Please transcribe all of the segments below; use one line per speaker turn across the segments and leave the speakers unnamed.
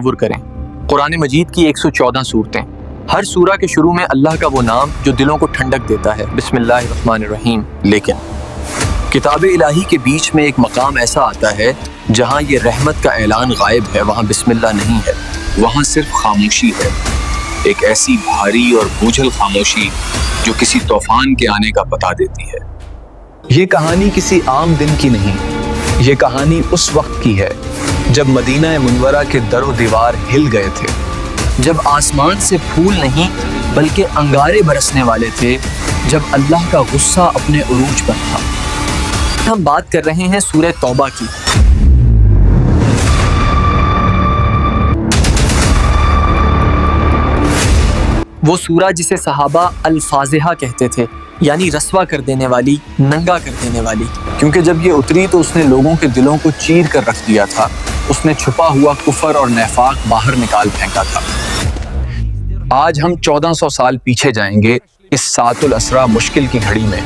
تصور کریں، قرآن مجید کی 114 صورتیں، ہر سورہ کے شروع میں اللہ کا وہ نام جو دلوں کو ٹھنڈک دیتا ہے، بسم اللہ الرحمن الرحیم۔ لیکن کتاب الہی کے بیچ میں ایک مقام ایسا آتا ہے جہاں یہ رحمت کا اعلان غائب ہے، وہاں بسم اللہ نہیں ہے، وہاں صرف خاموشی ہے، ایک ایسی بھاری اور بوجھل خاموشی جو کسی طوفان کے آنے کا بتا دیتی ہے۔
یہ کہانی کسی عام دن کی نہیں، یہ کہانی اس وقت کی ہے جب مدینہ منورہ کے در و دیوار ہل گئے تھے،
جب آسمان سے پھول نہیں بلکہ انگارے برسنے والے تھے، جب اللہ کا غصہ اپنے عروج پر تھا۔ ہم بات کر رہے ہیں سورہ توبہ کی۔ وہ سورہ جسے صحابہ الفاضحہ کہتے تھے، یعنی رسوا کر دینے والی، ننگا کر دینے والی، کیونکہ جب یہ اتری تو اس نے لوگوں کے دلوں کو چیر کر رکھ دیا تھا، اس نے چھپا ہوا کفر اور نفاق باہر نکال پھینکا تھا۔
آج ہم 1400 سال پیچھے جائیں گے اس ساعت الاسرہ مشکل کی گھڑی میں،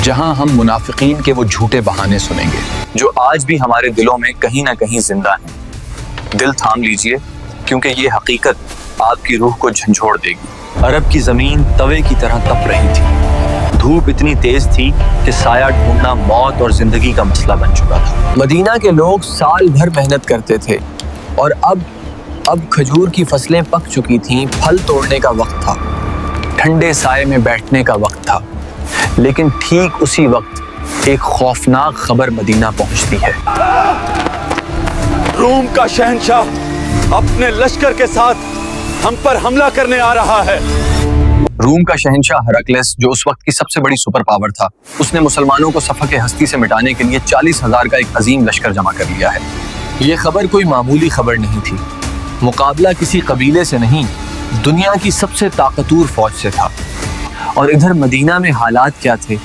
جہاں ہم منافقین کے وہ جھوٹے بہانے سنیں گے
جو آج بھی ہمارے دلوں میں کہیں نہ کہیں زندہ ہیں۔ دل تھام لیجئے، کیونکہ یہ حقیقت آپ کی روح کو جھنجھوڑ دے گی۔ عرب کی زمین توے کی طرح تپ رہی تھی، دھوپ اتنی تیز تھی کہ سایہ ڈھونڈنا موت اور زندگی کا مسئلہ بن چکا تھا۔ مدینہ کے لوگ سال بھر محنت کرتے تھے، اور اب کھجور کی فصلیں پک چکی تھیں، پھل توڑنے کا وقت تھا، ٹھنڈے سائے میں بیٹھنے کا وقت تھا۔ لیکن ٹھیک اسی وقت ایک خوفناک خبر مدینہ پہنچتی ہے۔
روم کا شہنشاہ اپنے لشکر کے ساتھ ہم پر حملہ کرنے آ رہا ہے۔
روم کا شہنشاہ ہرقلس، جو اس وقت کی سب سے بڑی سپر پاور تھا، اس نے مسلمانوں کو صفحہ ہستی سے مٹانے کے لیے 40,000 کا ایک عظیم لشکر جمع کر لیا ہے۔ یہ خبر کوئی معمولی خبر نہیں تھی، مقابلہ کسی قبیلے سے نہیں، دنیا کی سب سے طاقتور فوج سے تھا۔ اور ادھر مدینہ میں حالات کیا تھے؟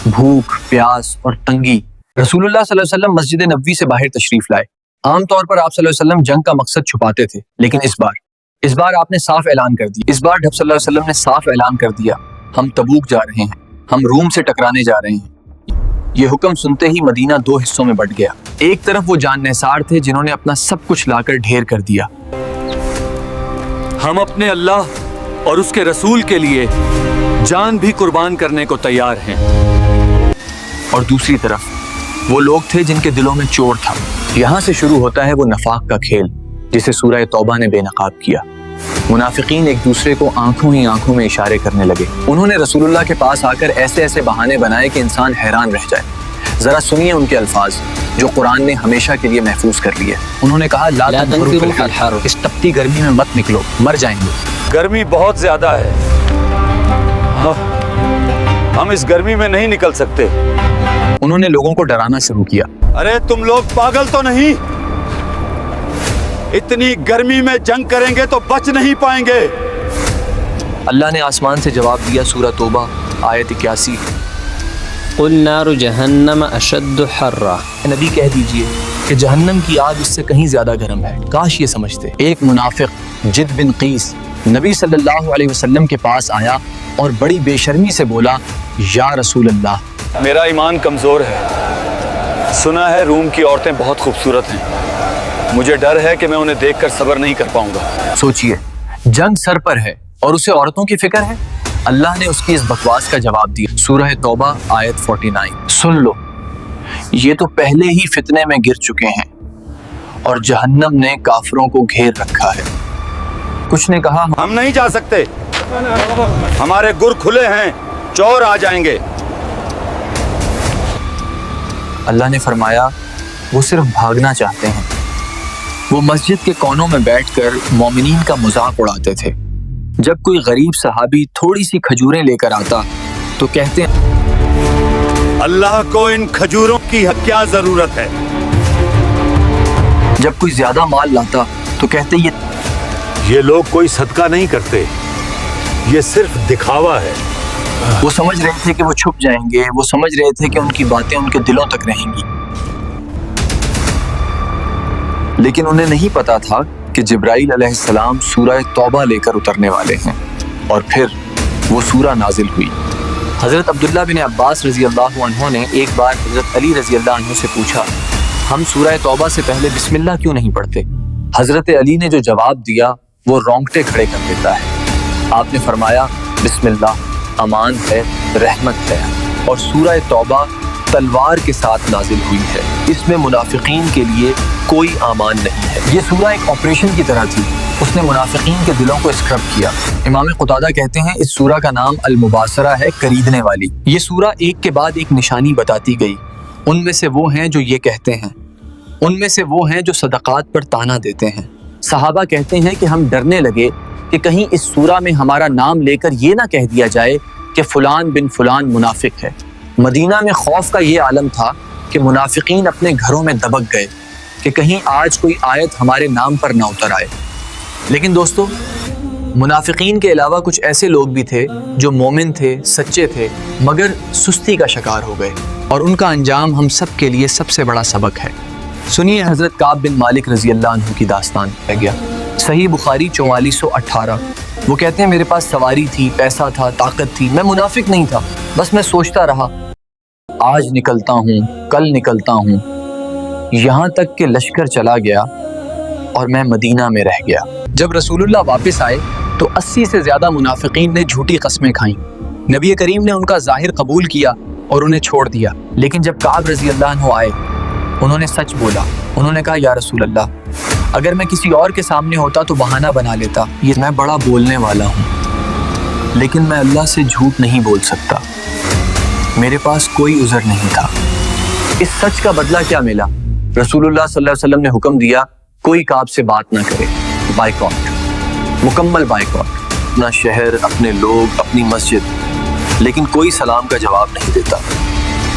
بھوک، پیاس اور تنگی۔ رسول اللہ صلی اللہ علیہ وسلم مسجد نبوی سے باہر تشریف لائے۔ عام طور پر آپ صلی اللہ علیہ وسلم جنگ کا مقصد چھپاتے تھے، لیکن اس بار آپ نے صاف اعلان کر دیا، اس بار صلی اللہ علیہ وسلم نے صاف اعلان کر دیا، ہم تبوک جا رہے ہیں، ہم روم سے ٹکرانے جا رہے ہیں۔ یہ حکم سنتے ہی مدینہ دو حصوں میں بٹ گیا۔ ایک طرف وہ جان نثار تھے جنہوں نے اپنا سب کچھ لا کر ڈھیر کر دیا،
ہم اپنے اللہ اور اس کے رسول کے لیے جان بھی قربان کرنے کو تیار ہیں۔
اور دوسری طرف وہ لوگ تھے جن کے دلوں میں چور تھا۔ یہاں سے شروع ہوتا ہے وہ نفاق کا کھیل جسے سورہ توبہ نے بے نقاب کیا۔ منافقین ایک دوسرے کو آنکھوں ہی آنکھوں میں اشارے کرنے لگے۔ انہوں نے رسول اللہ کے پاس آ کر ایسے بہانے بنائے کہ انسان حیران رہ جائے۔ ذرا سنیے ان کے الفاظ جو قرآن نے ہمیشہ کے لیے محفوظ کر لیے۔ انہوں نے کہا لا تنفروا فی الحر، اس تپتی گرمی میں مت نکلو، مر جائیں گے۔
گرمی بہت زیادہ ہے، ہم اس گرمی میں نہیں نکل سکتے۔
انہوں نے لوگوں کو ڈرانا شروع کیا۔
ارے تم لوگ پاگل تو نہیں؟ اتنی گرمی میں جنگ کریں گے تو بچ نہیں پائیں گے۔
اللہ نے آسمان سے جواب دیا، سورہ توبہ آیت 81۔
قل نار جہنم اشد حرا،
نبی کہہ دیجئے کہ جہنم کی آگ اس سے کہیں زیادہ گرم ہے۔ کاش یہ سمجھتے۔ ایک منافق جد بن قیس نبی صلی اللہ علیہ وسلم کے پاس آیا اور بڑی بے شرمی سے بولا، یا رسول اللہ،
میرا ایمان کمزور ہے، سنا ہے روم کی عورتیں بہت خوبصورت ہیں، مجھے ڈر ہے کہ میں انہیں دیکھ کر صبر نہیں کر پاؤں گا۔
سوچئے، جنگ سر پر ہے اور اسے عورتوں کی فکر ہے۔ اللہ نے اس کی اس بکواس کا جواب دیا، سورہ توبہ آیت 49۔ سن لو، یہ تو پہلے ہی فتنے میں گر چکے ہیں اور جہنم نے کافروں کو گھیر رکھا ہے۔ کچھ نے کہا،
ہم نہیں جا سکتے، ہمارے گر کھلے ہیں، چور آ جائیں گے۔
اللہ نے فرمایا، وہ صرف بھاگنا چاہتے ہیں۔ وہ مسجد کے کونوں میں بیٹھ کر مومنین کا مذاق اڑاتے تھے۔ جب کوئی غریب صحابی تھوڑی سی کھجوریں لے کر آتا تو کہتے ہیں،
اللہ کو ان کھجوروں کی کیا ضرورت ہے؟
جب کوئی زیادہ مال لاتا تو کہتے،
یہ لوگ کوئی صدقہ نہیں کرتے، یہ صرف دکھاوا ہے۔
وہ سمجھ رہے تھے کہ وہ چھپ جائیں گے، وہ سمجھ رہے تھے کہ ان کی باتیں ان کے دلوں تک رہیں گی، لیکن انہیں نہیں پتا تھا کہ جبرائیل علیہ السلام سورہ توبہ لے کر اترنے والے ہیں۔ اور پھر وہ سورہ نازل ہوئی۔ حضرت عبداللہ بن عباس رضی اللہ عنہ نے ایک بار حضرت علی رضی اللہ عنہ سے پوچھا، ہم سورہ توبہ سے پہلے بسم اللہ کیوں نہیں پڑھتے؟
حضرت علی نے جو جواب دیا وہ رونگٹے کھڑے کر دیتا ہے۔ آپ نے فرمایا بسم اللہ، امان ہے، رحمت ہے، اور سورہ توبہ تلوار کے ساتھ نازل ہوئی ہے، اس میں منافقین کے لیے کوئی امان نہیں ہے۔ یہ سورہ ایک آپریشن کی طرح تھی، اس نے منافقین کے دلوں کو اسکرب کیا۔ امام قتادہ کہتے ہیں اس سورہ کا نام المباصرہ ہے، خریدنے والی۔ یہ سورہ ایک کے بعد ایک نشانی بتاتی گئی، ان میں سے وہ ہیں جو یہ کہتے ہیں، ان میں سے وہ ہیں جو صدقات پر طعنہ دیتے ہیں۔ صحابہ کہتے ہیں کہ ہم ڈرنے لگے کہ کہیں اس سورہ میں ہمارا نام لے کر یہ نہ کہہ دیا جائے کہ فلان بن فلان منافق ہے۔ مدینہ میں خوف کا یہ عالم تھا کہ منافقین اپنے گھروں میں دبک گئے کہ کہیں آج کوئی آیت ہمارے نام پر نہ اتر آئے۔ لیکن دوستو، منافقین کے علاوہ کچھ ایسے لوگ بھی تھے جو مومن تھے، سچے تھے، مگر سستی کا شکار ہو گئے، اور ان کا انجام ہم سب کے لیے سب سے بڑا سبق ہے۔ سنیے حضرت کعب بن مالک رضی اللہ عنہ کی داستان ہے گیا، صحیح بخاری 4418۔ وہ کہتے ہیں میرے پاس سواری تھی، پیسہ تھا، طاقت تھی، میں منافق نہیں تھا، بس میں سوچتا رہا آج نکلتا ہوں، کل نکلتا ہوں، یہاں تک کہ لشکر چلا گیا اور میں مدینہ میں رہ گیا۔ جب رسول اللہ واپس آئے تو 80 سے زیادہ منافقین نے جھوٹی قسمیں کھائیں۔ نبی کریم نے ان کا ظاہر قبول کیا اور انہیں چھوڑ دیا، لیکن جب کعب رضی اللہ عنہ آئے انہوں نے سچ بولا۔ انہوں نے کہا یا رسول اللہ، اگر میں کسی اور کے سامنے ہوتا تو بہانہ بنا لیتا، یہ میں بڑا بولنے والا ہوں، لیکن میں اللہ سے جھوٹ نہیں بول سکتا، میرے پاس کوئی عذر نہیں تھا۔ اس سچ کا بدلہ کیا ملا؟ رسول اللہ صلی اللہ علیہ وسلم نے حکم دیا کوئی کعب سے بات نہ کرے، بائیکاٹ، مکمل بائیکاٹ، اپنا شہر، اپنے لوگ، اپنی مسجد، لیکن کوئی سلام کا جواب نہیں دیتا۔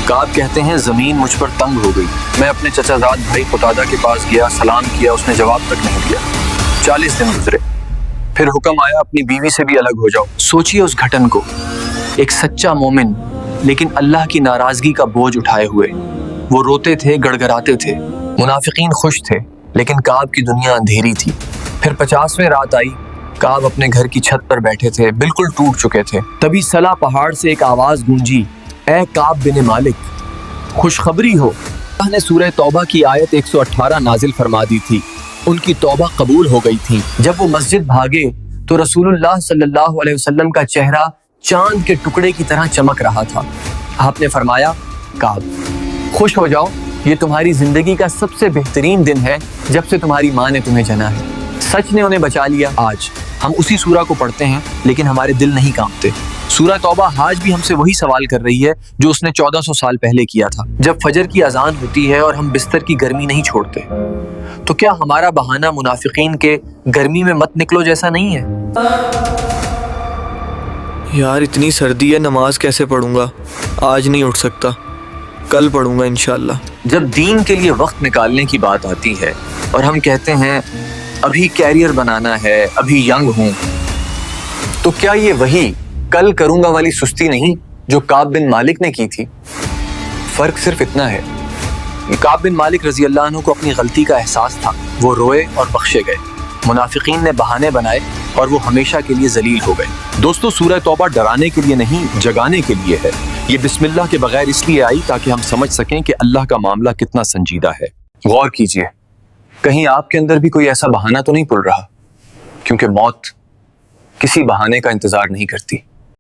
کعب کہتے ہیں زمین مجھ پر تنگ ہو گئی، میں اپنے چچا زاد بھائی قتادہ کے پاس گیا، سلام کیا، اس نے جواب تک نہیں دیا۔ 40 دن گزرے، پھر حکم آیا اپنی بیوی سے بھی الگ ہو جاؤ۔ سوچیے اس گھٹن کو، ایک سچا مومن لیکن اللہ کی ناراضگی کا بوجھ اٹھائے ہوئے، وہ روتے تھے، گڑ گڑاتے تھے، منافقین خوش تھے، لیکن کعب کی دنیا اندھیری تھی۔ پھر 50ویں رات آئی، کعب اپنے گھر کی چھت پر بیٹھے تھے، بالکل ٹوٹ چکے تھے۔ تبھی سلا پہاڑ سے ایک آواز گونجی، اے کعب بن مالک، خوشخبری ہو، اللہ نے سورہ توبہ کی آیت 118 نازل فرما دی تھی، ان کی توبہ قبول ہو گئی تھی۔ جب وہ مسجد بھاگے تو رسول اللہ صلی اللہ علیہ وسلم کا چہرہ چاند کے ٹکڑے کی طرح چمک رہا تھا۔ آپ نے فرمایا کعب خوش ہو جاؤ، یہ تمہاری زندگی کا سب سے بہترین دن ہے جب سے تمہاری ماں نے تمہیں جنا ہے، سچ نے انہیں بچا لیا۔ آج ہم اسی سورہ کو پڑھتے ہیں لیکن ہمارے دل نہیں کانپتے۔ سورہ توبہ آج بھی ہم سے وہی سوال کر رہی ہے جو اس نے 1400 سال پہلے کیا تھا۔ جب فجر کی اذان ہوتی ہے اور ہم بستر کی گرمی نہیں چھوڑتے تو کیا ہمارا بہانہ منافقین کے گرمی میں مت نکلو جیسا نہیں ہے؟
یار اتنی سردی ہے، نماز کیسے پڑھوں گا؟ آج نہیں اٹھ سکتا، کل پڑھوں گا انشاءاللہ۔
جب دین کے لیے وقت نکالنے کی بات آتی ہے اور ہم کہتے ہیں ابھی کیریئر بنانا ہے، ابھی ینگ ہوں، تو کیا یہ وہی کل کروں گا والی سستی نہیں جو کعب بن مالک نے کی تھی؟ فرق صرف اتنا ہے، کعب بن مالک رضی اللہ عنہ کو اپنی غلطی کا احساس تھا، وہ روئے اور بخشے گئے۔ منافقین نے بہانے بنائے اور وہ ہمیشہ کے لیے ذلیل ہو گئے۔ دوستو، سورہ توبہ ڈرانے کے لیے نہیں، جگانے کے لیے ہے۔ یہ بسم اللہ کے بغیر اس لیے آئی تاکہ ہم سمجھ سکیں کہ اللہ کا معاملہ کتنا سنجیدہ ہے۔ غور کیجئے، کہیں آپ کے اندر بھی کوئی ایسا بہانہ تو نہیں پل رہا، کیونکہ موت کسی بہانے کا انتظار نہیں کرتی۔